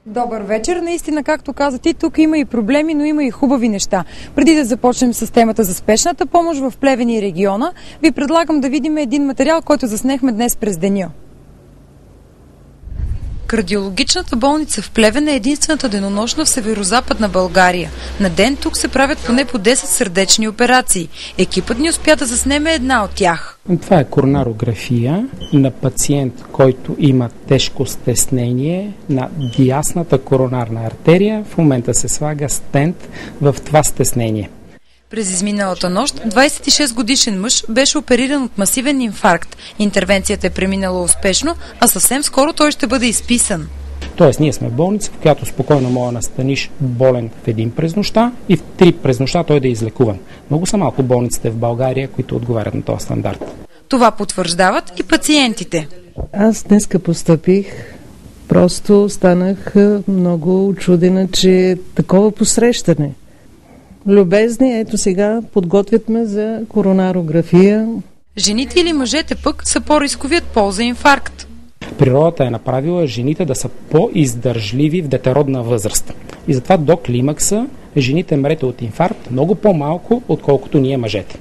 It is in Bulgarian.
Добър вечер. Наистина, както каза ти, тук има и проблеми, но има и хубави неща. Преди да започнем с темата за спешната помощ в Плевен и региона, ви предлагам да видим един материал, който заснехме днес през деня. Кардиологичната болница в Плевен е единствената денонощна в северозападна България. На ден тук се правят поне по 10 сърдечни операции. Екипът ни успя да заснеме една от тях. Това е коронарография на пациент, който има тежко стеснение на дясната коронарна артерия. В момента се слага стент в това стеснение. През изминалата нощ 26-годишен мъж беше опериран от масивен инфаркт. Интервенцията е преминала успешно, а съвсем скоро той ще бъде изписан. Тоест, ние сме в болница, в която спокойно може да настаниш болен в 1 през нощта и в 3 през нощта той да е излекуван. Много са малко болниците в България, които отговарят на този стандарт. Това потвърждават и пациентите. Аз днеска постъпих. Просто станах много учудена, че е такова посрещане. Любезни, ето сега подготвят ме за коронарография. Жените или мъжете пък са по-рискови от полза инфаркт. Природата е направила жените да са по-издържливи в детородна възраст. И затова до климакса жените мрете от инфаркт много по-малко, отколкото ние мъжете.